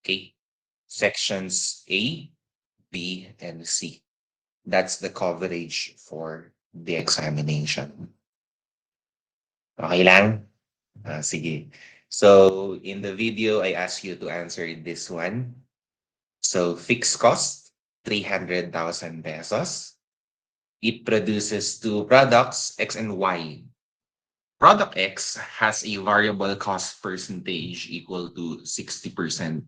Okay? Sections A, B, and C. That's the coverage for the examination. Okay lang? Sige. So, in the video, I ask you to answer this one. So, fixed cost, 300,000 pesos. It produces two products, X and Y. Product X has a variable cost percentage equal to 60%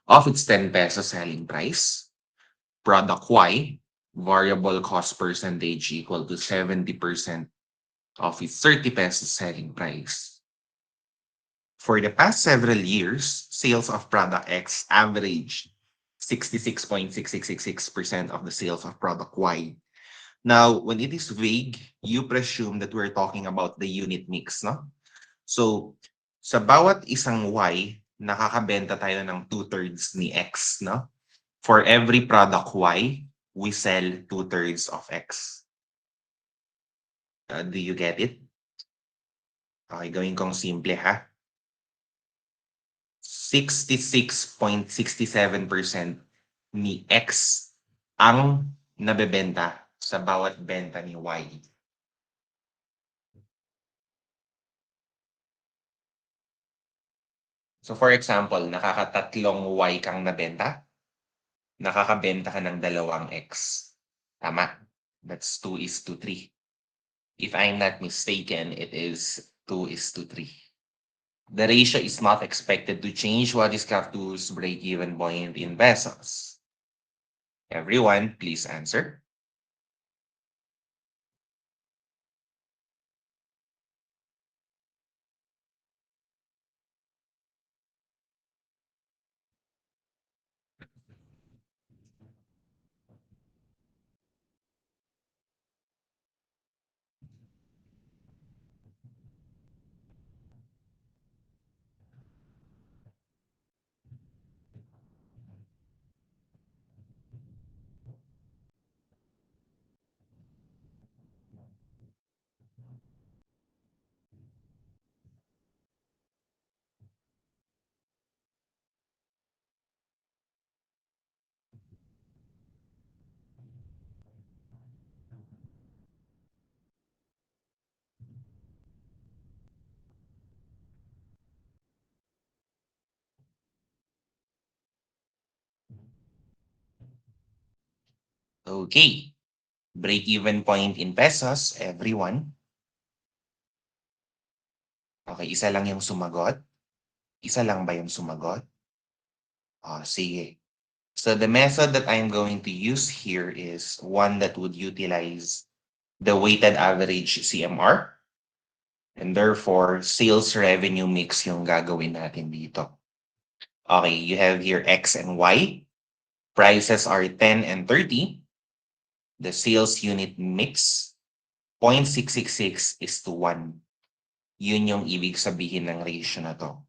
of its 10 pesos selling price. Product Y, variable cost percentage equal to 70% of its 30 pesos selling price. For the past several years, sales of product X averaged 66.6666% of the sales of product Y. Now, when it is vague, you presume that we're talking about the unit mix, no? So, sa bawat isang Y, nakakabenta tayo ng two-thirds ni X, no? For every product Y, we sell two-thirds of X. Do you get it? Okay, gawin kong simple ha. 66.67% ni X ang nabebenta sa bawat benta ni Y. So for example, nakakatatlong Y kang nabenta, nakakabenta ka ng dalawang X. Tama? That's 2:3. If I'm not mistaken, it is 2:3. The ratio is not expected to change. What is Kaptu's break-even point in pesos? Everyone, please answer. Okay. Break-even point in pesos, everyone. Okay, isa lang yung sumagot. Isa lang ba yung sumagot? Sige. So the method that I'm going to use here is one that would utilize the weighted average CMR. And therefore, sales revenue mix yung gagawin natin dito. Okay, you have here X and Y. Prices are 10 and 30. The sales unit mix, 0.666:1. Yun yung ibig sabihin ng ratio na to.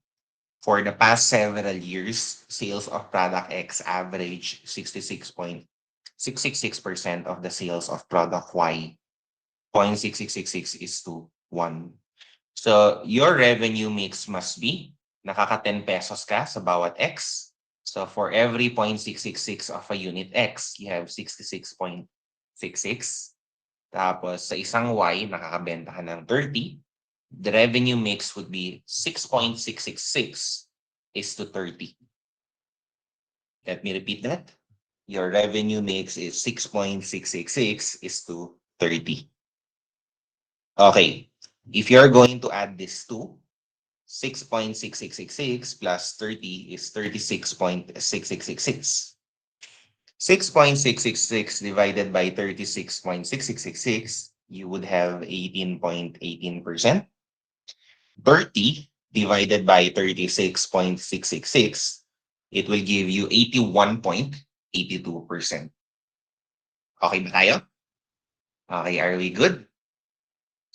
For the past several years, sales of product X average 66.666% of the sales of product Y. 0.6666:1. So your revenue mix must be nakaka 10 pesos ka sa bawat X. So for every 0.666 of a unit X, you have 66.66. Tapos sa isang Y, nakakabenta ka ng 30. The revenue mix would be 6.666:30. Let me repeat that. Your revenue mix is 6.666:30. Okay. If you're going to add this to 6.6666 plus 30 is 36.6666. 6.666 divided by 36.6666, you would have 18.18%. 30 divided by 36.666, it will give you 81.82%. Okay ba tayo? Okay, are we good?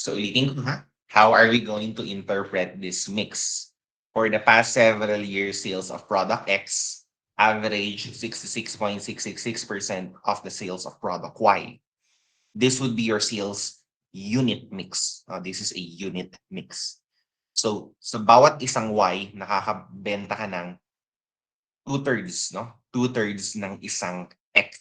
So ulitin ko ha. How are we going to interpret this mix? For the past several years, sales of product X average 66.666% of the sales of product Y. This would be your sales unit mix. This is a unit mix. So, sa bawat isang Y, nakakabenta ka ng two-thirds, no? Two-thirds ng isang X.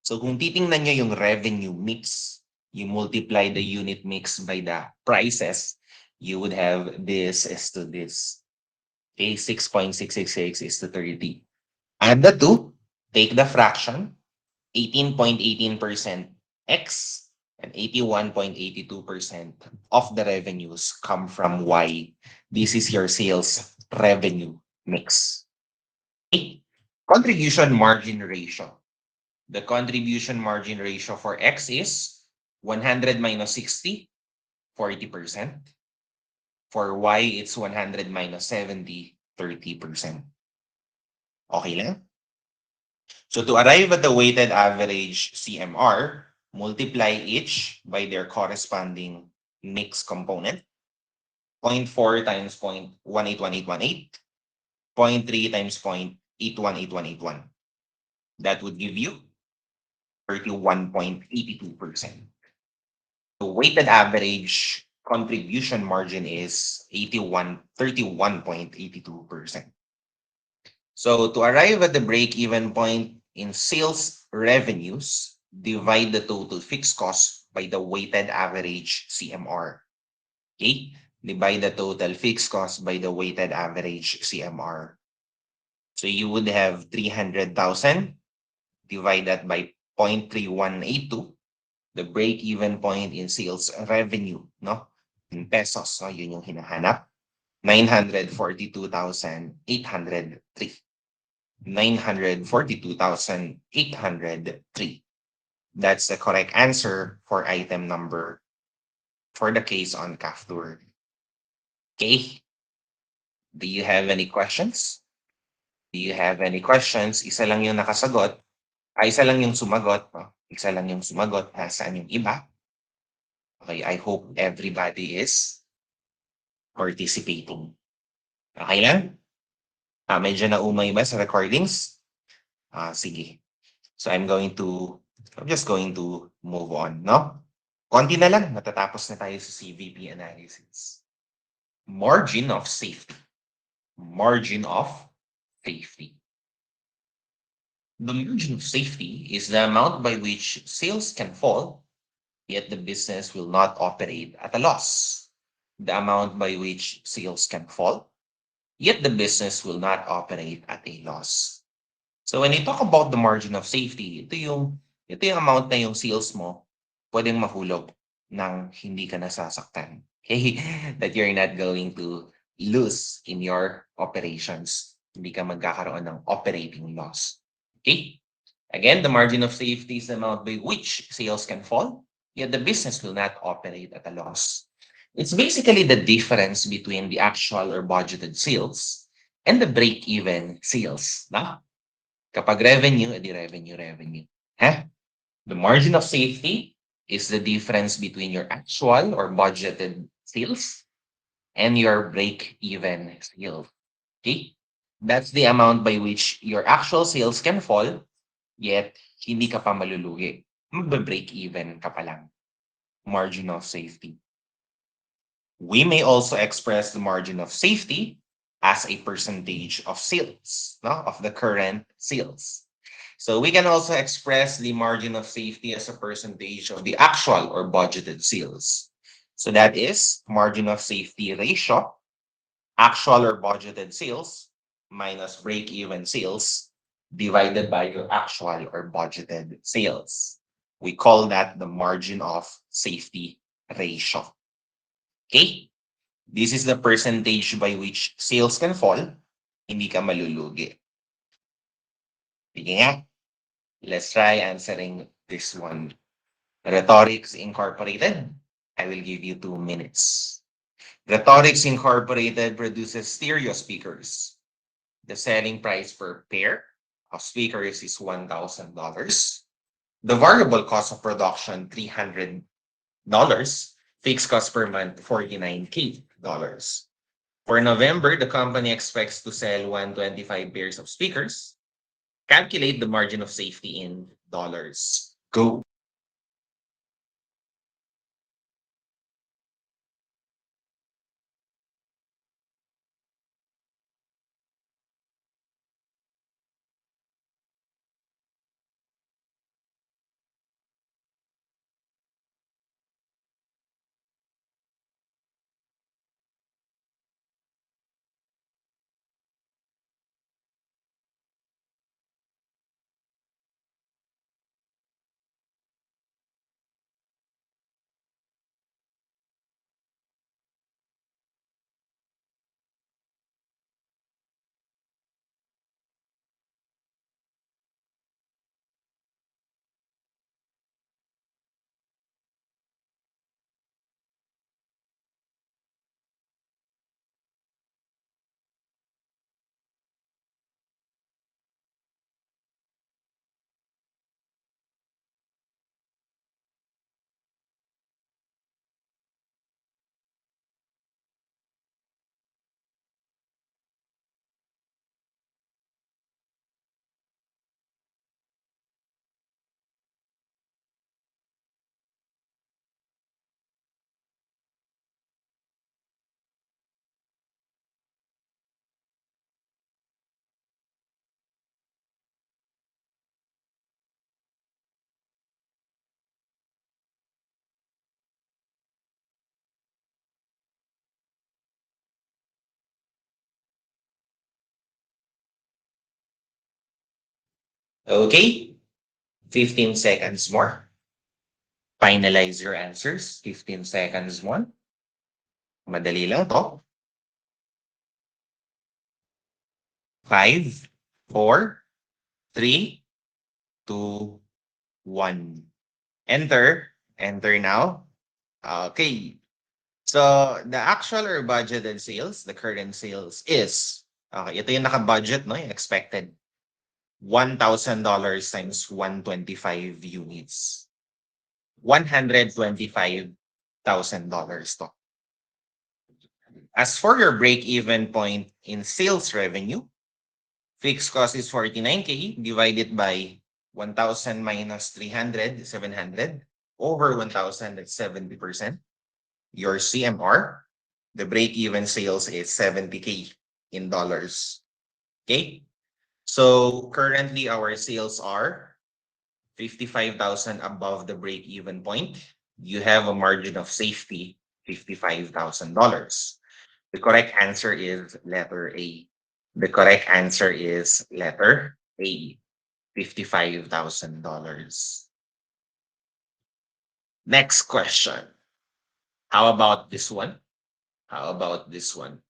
So kung titingnan nyo yung revenue mix, you multiply the unit mix by the prices, you would have this is to this. Okay, 6.666 is to 30. Add the two, take the fraction, 18.18% X and 81.82% of the revenues come from Y. This is your sales revenue mix. Okay. Contribution margin ratio. The contribution margin ratio for X is 100 minus 60, 40%. For Y, it's 100 minus 70, 30%. Okay lang? So to arrive at the weighted average CMR, multiply each by their corresponding mix component. 0.4 times 0.181818, 0.3 times 0.818181. That would give you 31.82%. The weighted average contribution margin is 31.82%. So to arrive at the break-even point in sales revenues, divide the total fixed cost by the weighted average CMR. Okay? Divide the total fixed cost by the weighted average CMR. So you would have 300,000 divided by 0.3182, the break-even point in sales revenue, no? In pesos, no? Yun yung hinahanap. 942,803. 942,803. That's the correct answer for item number for the case on Kaftur. Okay. Do you have any questions? Do you have any questions? Isa lang yung nakasagot. Isa lang yung sumagot. No? Isa lang yung sumagot. Saan yung iba? Okay, I hope everybody is participating. Okay lang? Medyo naumay ba sa recordings? Sige. So I'm just going to move on, no? Konti na lang, matatapos na tayo sa CVP analysis. Margin of safety. Margin of safety. The margin of safety is the amount by which sales can fall, yet the business will not operate at a loss. The amount by which sales can fall, yet the business will not operate at a loss. So when you talk about the margin of safety, ito yung amount na yung sales mo pwedeng mahulog nang hindi ka nasasaktan. Okay? That you're not going to lose in your operations. Hindi ka magkakaroon ng operating loss. Okay? Again, the margin of safety is the amount by which sales can fall, yet the business will not operate at a loss. It's basically the difference between the actual or budgeted sales and the break-even sales. No? Kapag revenue, edi revenue. Huh? The margin of safety is the difference between your actual or budgeted sales and your break-even sales. Okay? That's the amount by which your actual sales can fall, yet hindi ka pa malulugi. Magbe-break even ka pa lang. Margin of safety. We may also express the margin of safety as a percentage of sales, no? Of the current sales. So we can also express the margin of safety as a percentage of the actual or budgeted sales. So that is margin of safety ratio, actual or budgeted sales minus break-even sales divided by your actual or budgeted sales. We call that the margin of safety ratio. Okay? This is the percentage by which sales can fall, hindi ka malulugi. Sige nga. Let's try answering this one. Rhetorics Incorporated. I will give you 2 minutes. Rhetorics Incorporated produces stereo speakers. The selling price per pair of speakers is $1,000. The variable cost of production, $300. Fixed cost per month, $49K. For November, the company expects to sell 125 pairs of speakers. Calculate the margin of safety in dollars. Go. Okay, 15 seconds more. Finalize your answers. 15 seconds more. Madali lang to. 5, 4, 3, 2, 1. Enter. Enter now. Okay. So the actual or budgeted sales, the current sales is, okay, ito yung naka-budget, no? Yung expected. $1,000 times 125 units. $125,000 to. As for your break-even point in sales revenue, fixed cost is 49K divided by 1,000 minus 300, 700 over 1,000, that's 70%. Your CMR, the break-even sales is 70K in dollars. Okay? So currently our sales are 55,000 above the break-even point. You have a margin of safety, $55,000. The correct answer is letter A. The correct answer is letter A, $55,000. Next question. How about this one? How about this one?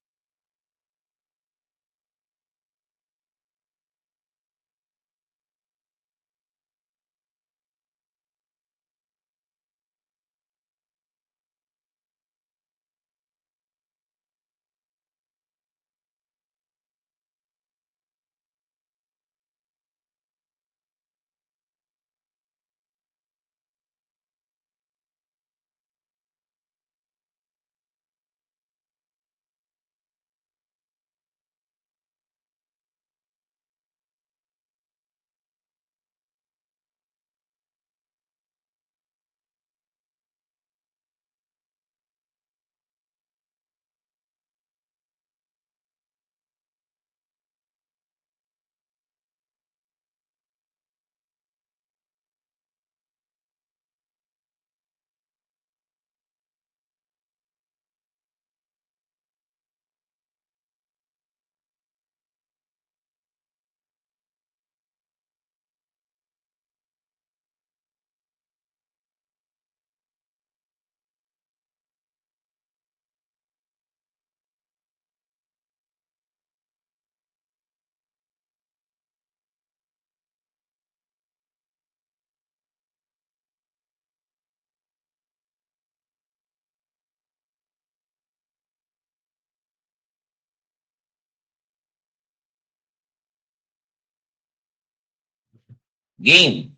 Game.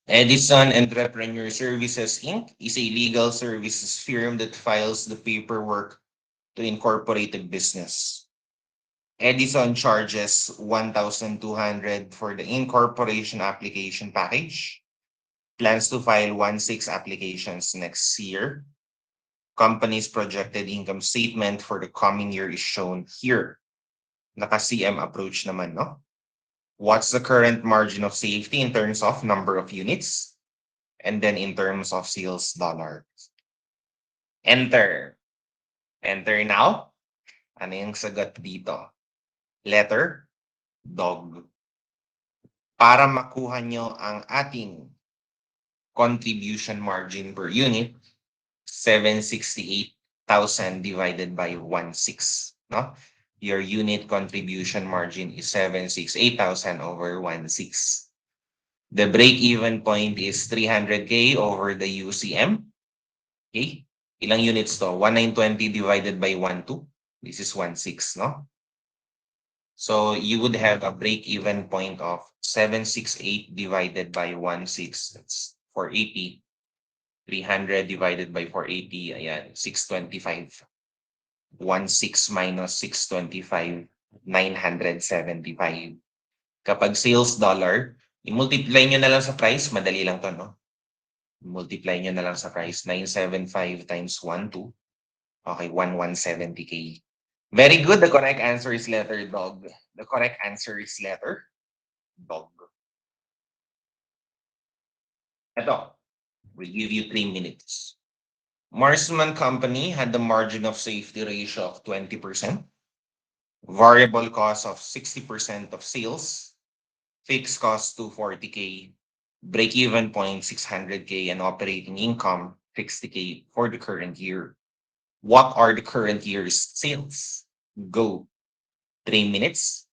Edison Entrepreneur Services Inc. is a legal services firm that files the paperwork to incorporate a business. Edison charges 1,200 for the incorporation application package. Plans to file 16 applications next year. Company's projected income statement for the coming year is shown here. Naka-CM approach naman, no? What's the current margin of safety in terms of number of units? And then in terms of sales dollars. Enter. Enter now. Ano yung sagot dito? Letter, dog. Para makuha nyo ang ating contribution margin per unit, 768,000 divided by 16. No? Your unit contribution margin is 768,000 over 16. The break-even point is 300K over the UCM. Okay? Ilang units to? 1920 divided by 12. This is 16, no? So you would have a break-even point of 768 divided by 16. That's 480. 300 divided by 480. Ayan, 625. 16 minus 625, 975. Kapag sales dollar, i-multiply nyo na lang sa price. Madali lang to, no? Multiply nyo na lang sa price. 975 times 12. Okay, 1,170K. Very good. The correct answer is letter dog. The correct answer is letter dog. Ito, we'll give you 3 minutes. Marsman Company had the margin of safety ratio of 20%, variable cost of 60% of sales, fixed cost 240K, break-even point 600K, and operating income 60K for the current year. What are the current year's sales? Go. 3 minutes.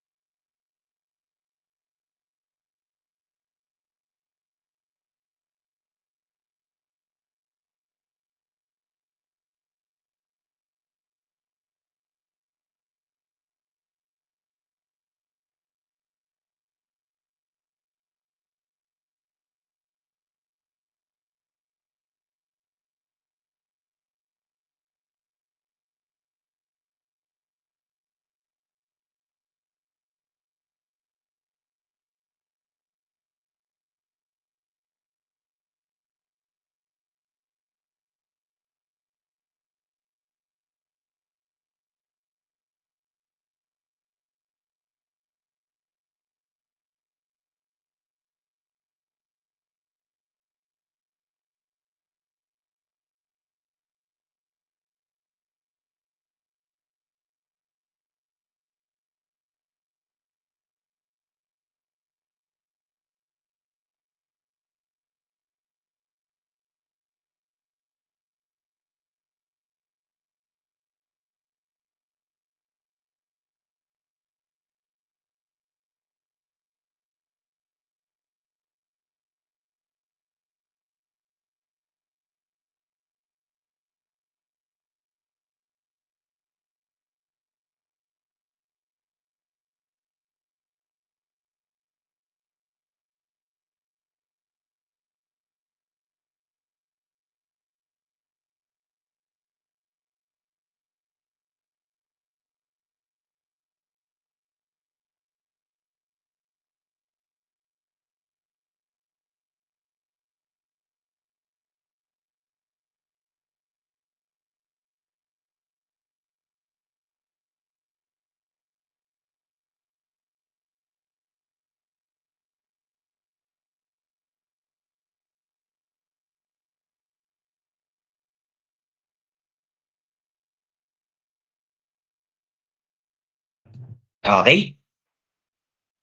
Okay.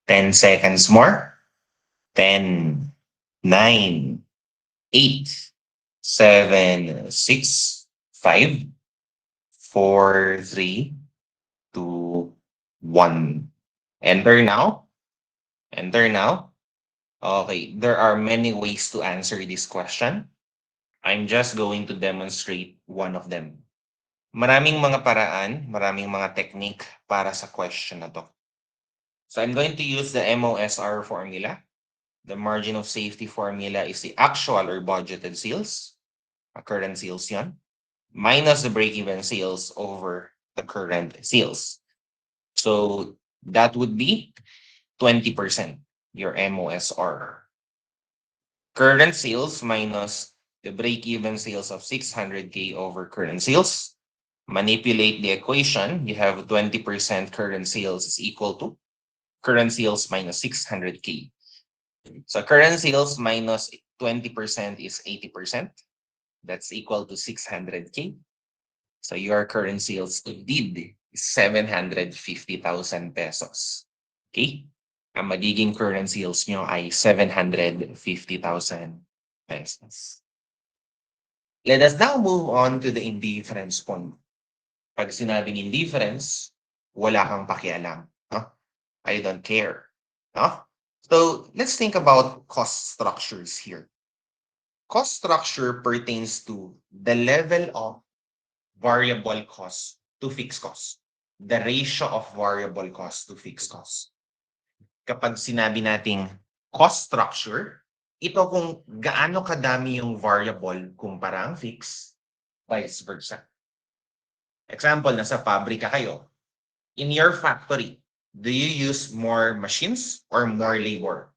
10 seconds more. 10, 9, 8, 7, 6, 5, 4, 3, 2, 1. Enter now. Enter now. Okay, there are many ways to answer this question. I'm just going to demonstrate one of them. Maraming mga paraan, maraming mga technique para sa question na to. So I'm going to use the MOSR formula. The margin of safety formula is the actual or budgeted sales, current sales yan, minus the break-even sales over the current sales. So that would be 20%, your MOSR. Current sales minus the break-even sales of 600K over current sales. Manipulate the equation. You have 20% current sales is equal to current sales minus 600K. So current sales minus 20% is 80%. That's equal to 600K. So your current sales indeed is 750,000 pesos. Okay? Ang magiging current sales nyo ay 750,000 pesos. Let us now move on to the indifference point. Pag sinabing indifference, wala kang pakialam. No? I don't care. No? So let's think about cost structures here. Cost structure pertains to the level of variable cost to fixed cost. The ratio of variable cost to fixed cost. Kapag sinabi nating cost structure, ito kung gaano kadami yung variable kumpara ang fixed, vice versa. Example, nasa pabrika kayo. In your factory, do you use more machines or more labor?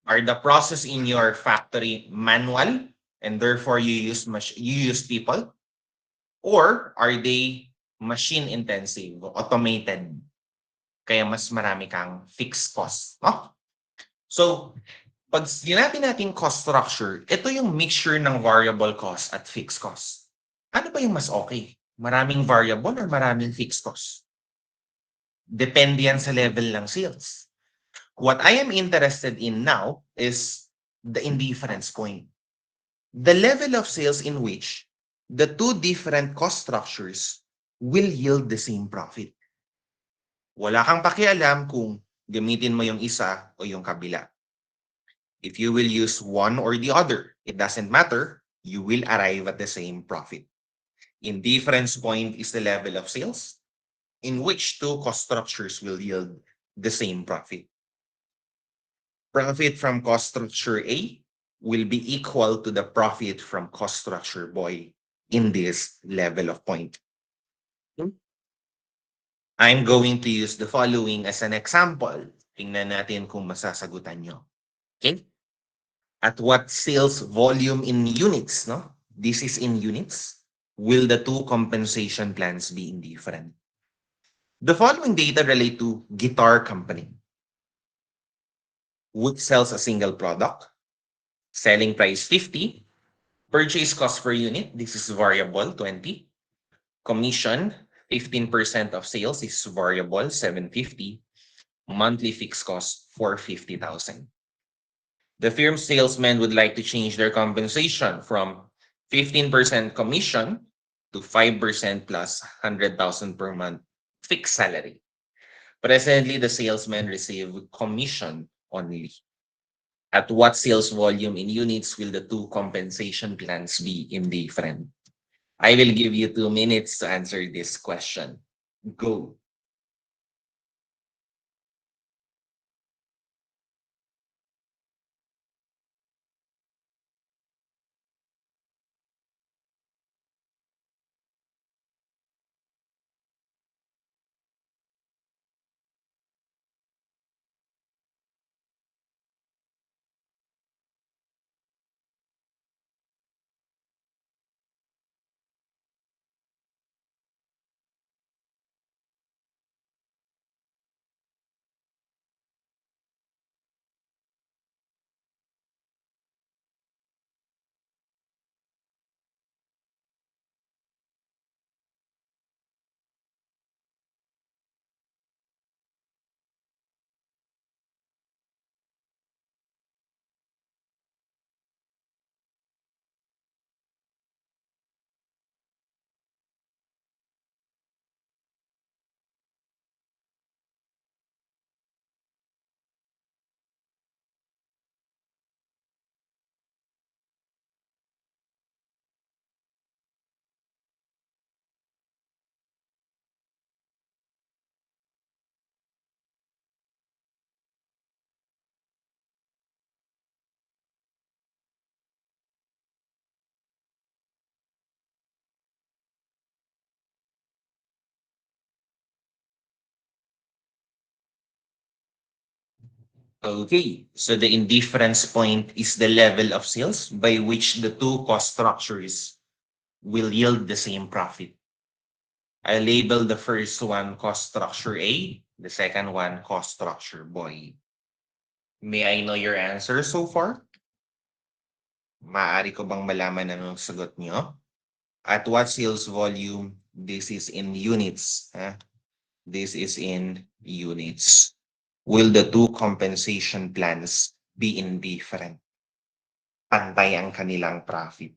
Are the process in your factory manual and therefore you use people? Or are they machine intensive, automated? Kaya mas marami kang fixed cost. No? So, pag sinabi natin cost structure, ito yung mixture ng variable cost at fixed cost. Ano ba yung mas okay? Maraming variable or maraming fixed cost? Depende yan sa level ng sales. What I am interested in now is the indifference point. The level of sales in which the two different cost structures will yield the same profit. Wala kang pakialam kung gamitin mo yung isa o yung kabila. If you will use one or the other, it doesn't matter. You will arrive at the same profit. Indifference point is the level of sales in which two cost structures will yield the same profit. Profit from cost structure A will be equal to the profit from cost structure boy in this level of point. I'm going to use the following as an example. Tingnan natin kung masasagutan nyo. Okay? At what sales volume in units, no? This is in units. Will the two compensation plans be indifferent? The following data relate to guitar company, which sells a single product, selling price 50, purchase cost per unit, this is variable 20, commission 15% of sales is variable 750, monthly fixed cost 450,000. The firm's salesmen would like to change their compensation from 15% commission to 5% plus 100,000 per month fixed salary. Presently, the salesmen receive commission only. At what sales volume in units will the two compensation plans be indifferent? I will give you 2 minutes to answer this question. Go. Okay, so the indifference point is the level of sales by which the two cost structures will yield the same profit. I label the first one cost structure A, the second one cost structure boy. May I know your answer so far? Maaari ko bang malaman anong sagot nyo? At what sales volume? This is in units. This is in units. Will the two compensation plans be indifferent? Pantay ang kanilang profit.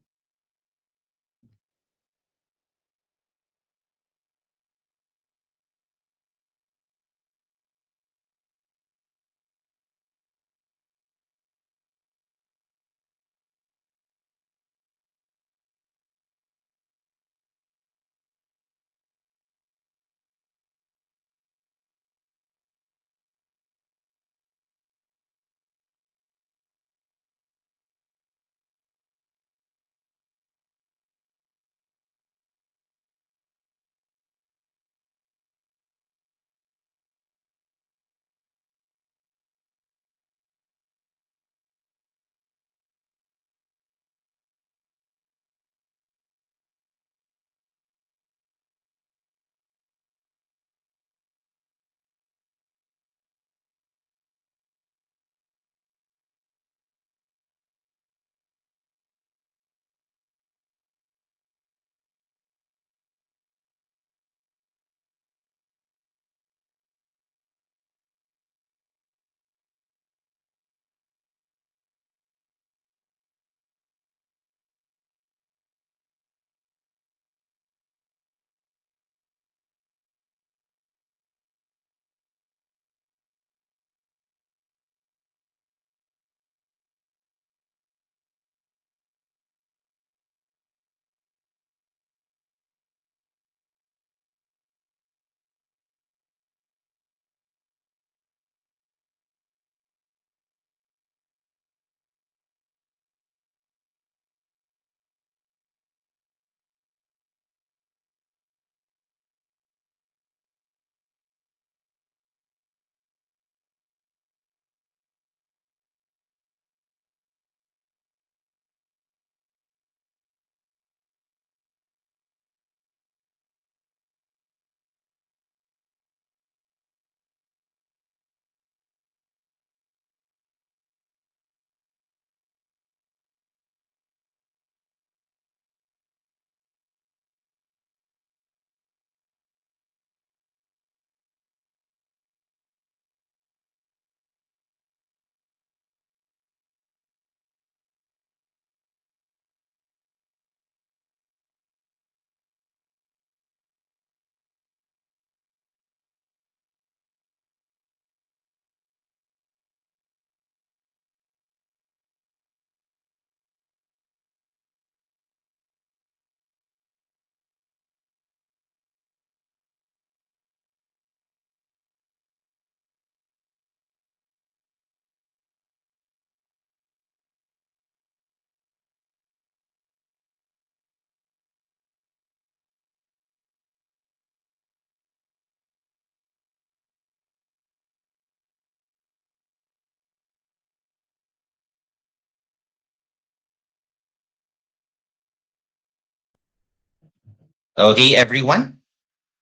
Okay, everyone?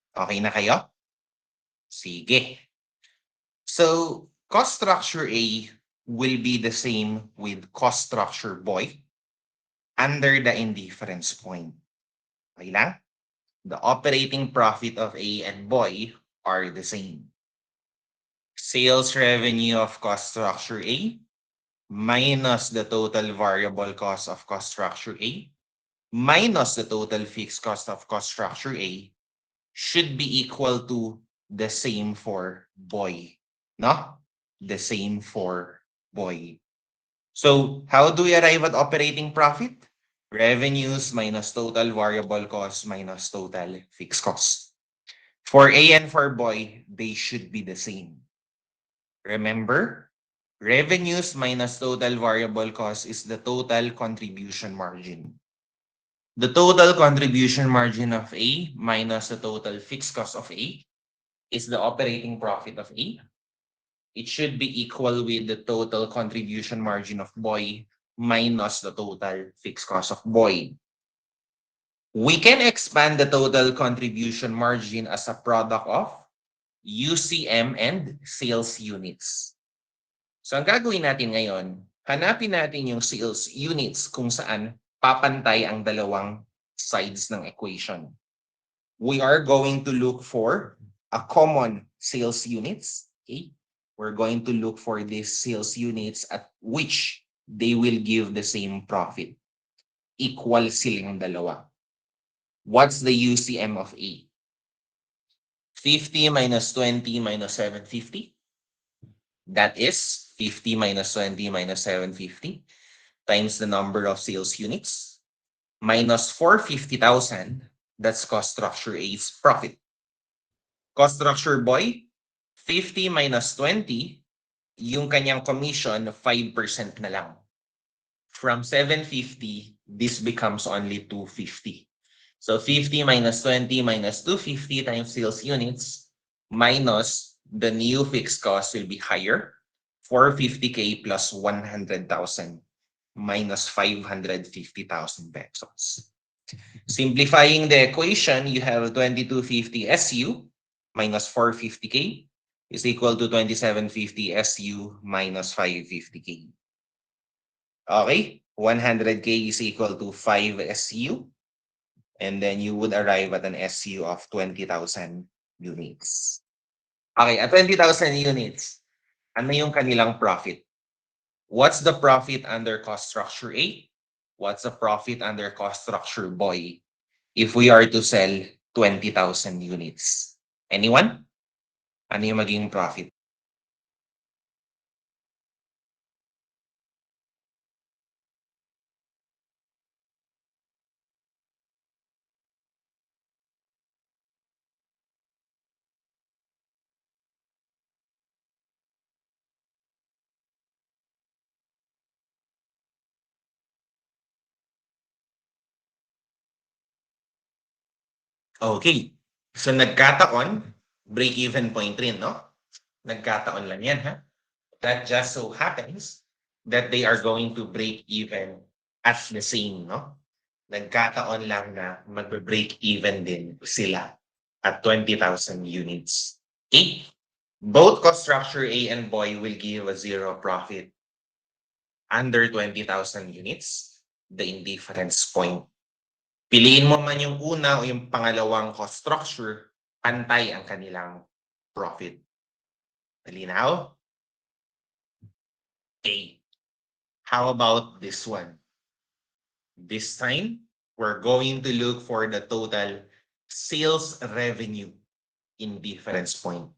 Okay na kayo? Sige. So, cost structure A will be the same with cost structure boy under the indifference point. Okay lang? The operating profit of A and boy are the same. Sales revenue of cost structure A minus the total variable cost of cost structure A minus the total fixed cost of cost structure A should be equal to the same for boy. No? The same for boy. So, how do we arrive at operating profit? Revenues minus total variable cost minus total fixed cost. For A and for boy, they should be the same. Remember, revenues minus total variable cost is the total contribution margin. The total contribution margin of A minus the total fixed cost of A is the operating profit of A. It should be equal with the total contribution margin of boy minus the total fixed cost of boy. We can expand the total contribution margin as a product of UCM and sales units. So ang gagawin natin ngayon, hanapin natin yung sales units kung saan papantay ang dalawang sides ng equation. We are going to look for a common sales units. Okay? We're going to look for these sales units at which they will give the same profit. Equal silang dalawa. What's the UCM of A? 50 minus 20 minus 750. That is 50 minus 20 minus 750 times the number of sales units minus 450,000. That's cost structure A's profit. Cost structure boy, 50 minus 20, yung kanyang commission, 5% na lang. From 750, this becomes only 250. So 50 minus 20 minus 250 times sales units minus the new fixed cost will be higher, 450K plus 100,000 minus 550,000 pesos. Simplifying the equation, you have 2250 SU minus 450K is equal to 2750 SU minus 550K. Okay, 100K is equal to 5 SU. And then you would arrive at an SU of 20,000 units. Okay, at 20,000 units, ano yung kanilang profit? What's the profit under cost structure A? What's the profit under cost structure boy if we are to sell 20,000 units? Anyone? Ano yung magiging profit? Okay. So nagkataon, break-even point rin, no? Nagkataon lang yan, ha? That just so happens that they are going to break even at the same, no? Nagkataon lang na magbe-break even din sila at 20,000 units. Okay? Both cost structure A and boy will give a zero profit under 20,000 units, the indifference point. Piliin mo man yung una o yung pangalawang cost structure, pantay ang kanilang profit. Malinaw? Okay. How about this one? This time, we're going to look for the total sales revenue indifference point.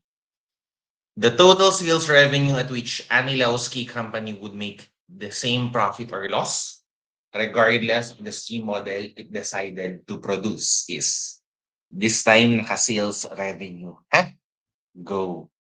The total sales revenue at which Anilowski company would make the same profit or loss, regardless of the scheme model it decided to produce, is this time naka-sales revenue. Huh? Go.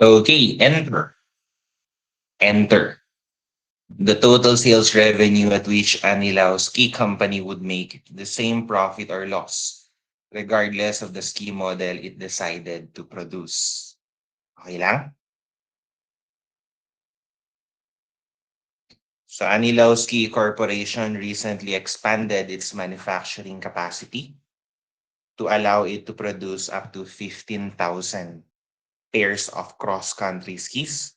Okay, enter. Enter. The total sales revenue at which Anilau's ski company would make the same profit or loss, regardless of the ski model it decided to produce. Okay lang? So Anilao Ski Corporation recently expanded its manufacturing capacity to allow it to produce up to 15,000 pairs of cross-country skis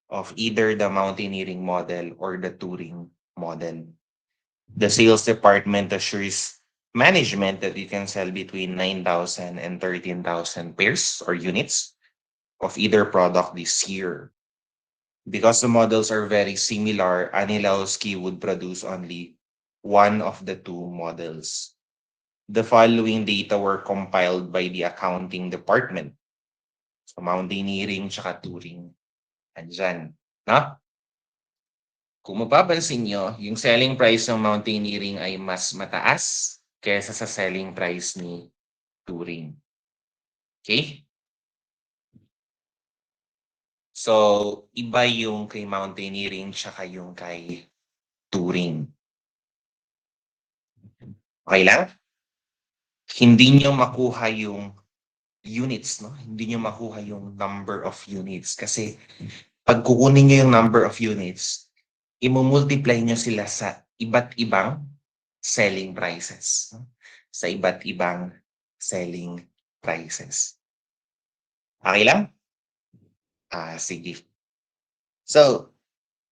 of either the mountaineering model or the touring model. The sales department assures management that you can sell between 9,000 and 13,000 pairs or units of either product this year. Because the models are very similar, Anilowski would produce only one of the two models. The following data were compiled by the accounting department. So mountaineering tsaka touring. Andyan. No? Kung mapapansin nyo, yung selling price ng mountaineering ay mas mataas kaysa sa selling price ni touring. Okay? So, iba yung kay mountaineering tsaka yung kay touring. Okay lang? Hindi nyo makuha yung units, no? Hindi nyo makuha yung number of units. Kasi pag kukunin nyo yung number of units, imumultiply nyo sila sa iba't ibang selling prices. No? Sa iba't ibang selling prices. Okay lang? Sige. So,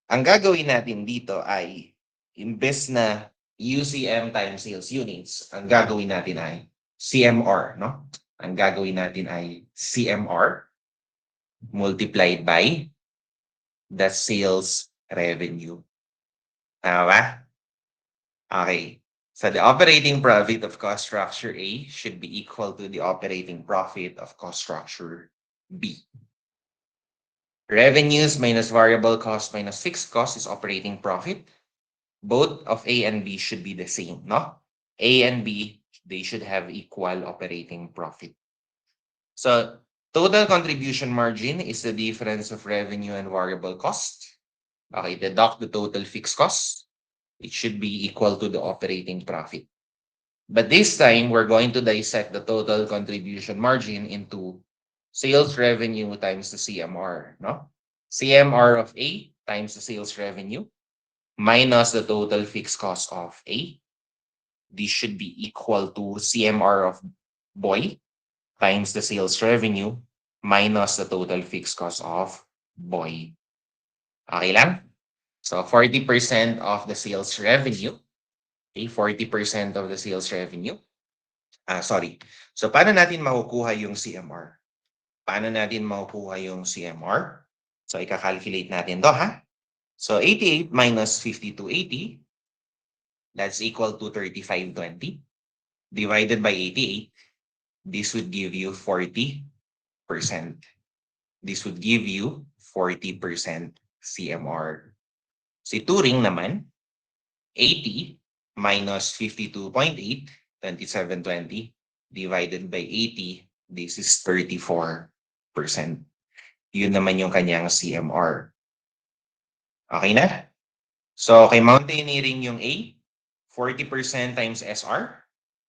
ang gagawin natin dito ay imbes na UCM times sales units, ang gagawin natin ay CMR, no? Ang gagawin natin ay CMR multiplied by the sales revenue. Tama ba? Okay. So the operating profit of cost structure A should be equal to the operating profit of cost structure B. Revenues minus variable cost minus fixed cost is operating profit. Both of A and B should be the same, no? A and B, they should have equal operating profit. So total contribution margin is the difference of revenue and variable cost. Okay, deduct the total fixed cost. It should be equal to the operating profit. But this time, we're going to dissect the total contribution margin into sales revenue times the CMR, no? CMR of A times the sales revenue minus the total fixed cost of A. This should be equal to CMR of boy times the sales revenue minus the total fixed cost of boy. Okay lang? So 40% of the sales revenue, okay, 40% of the sales revenue. Sorry. So paano natin makukuha yung CMR? Paano natin makukuha yung CMR? So ika-calculate natin to, ha? So 88 minus 5280, that's equal to 3520 divided by 88. This would give you 40%. This would give you 40% CMR. Si Turing naman, 80 minus 52.8, 2720 divided by 80, this is 34%. Yun naman yung kanyang CMR. Okay na? So, kay mountaineering yung A, 40% times SR,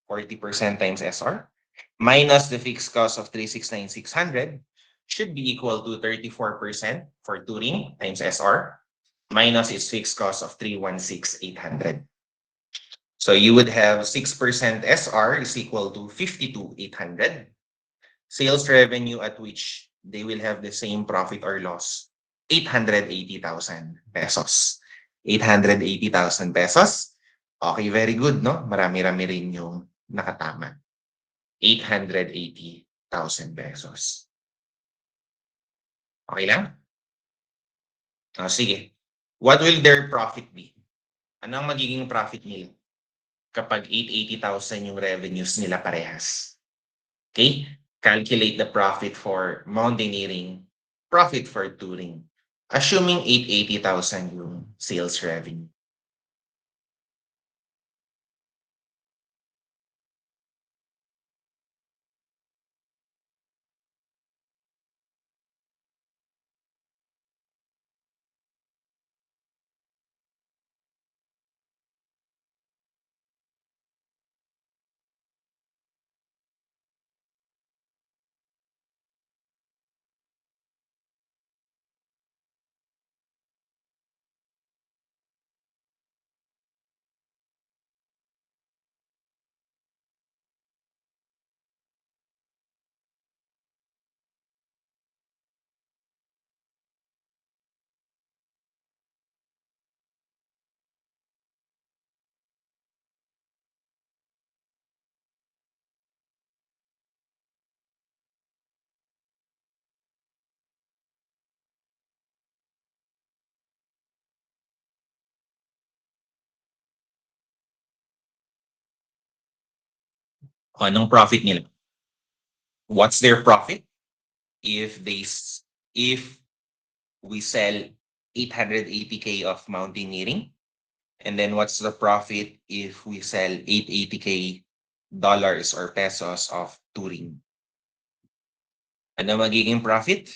40% times SR, minus the fixed cost of 369,600 should be equal to 34% for touring times SR minus its fixed cost of 316,800. So you would have 6% SR is equal to 52,800. Sales revenue at which they will have the same profit or loss, 880,000 pesos. 880,000 pesos. Okay, very good, no? Marami-rami rin yung nakatama. 880,000 pesos. Okay lang? Sige. What will their profit be? Ano ang magiging profit nila kapag 880,000 yung revenues nila parehas? Okay? Calculate the profit for mountaineering, profit for touring. Assuming 880,000 yung sales revenue. Kung anong profit nila. What's their profit? If if we sell 880K of mountaineering, and then what's the profit if we sell 880K dollars or pesos of touring? Ano magiging profit?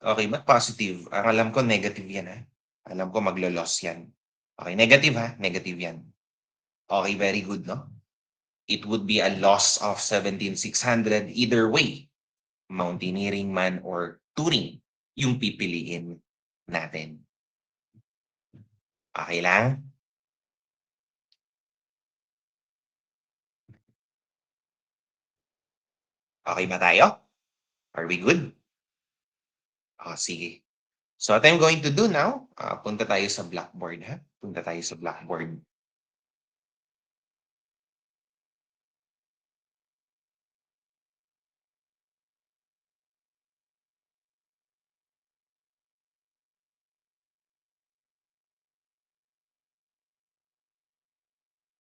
Okay ba? Positive. Ang alam ko negative yan ha. Alam ko maglo-loss yan. Okay, negative ha? Negative yan. Okay, very good, no? It would be a loss of 17,600 either way. Mountaineering man or touring yung pipiliin natin. Okay lang? Okay ba tayo? Are we good? Sige. So what I'm going to do now, punta tayo sa blackboard ha. Punta tayo sa blackboard.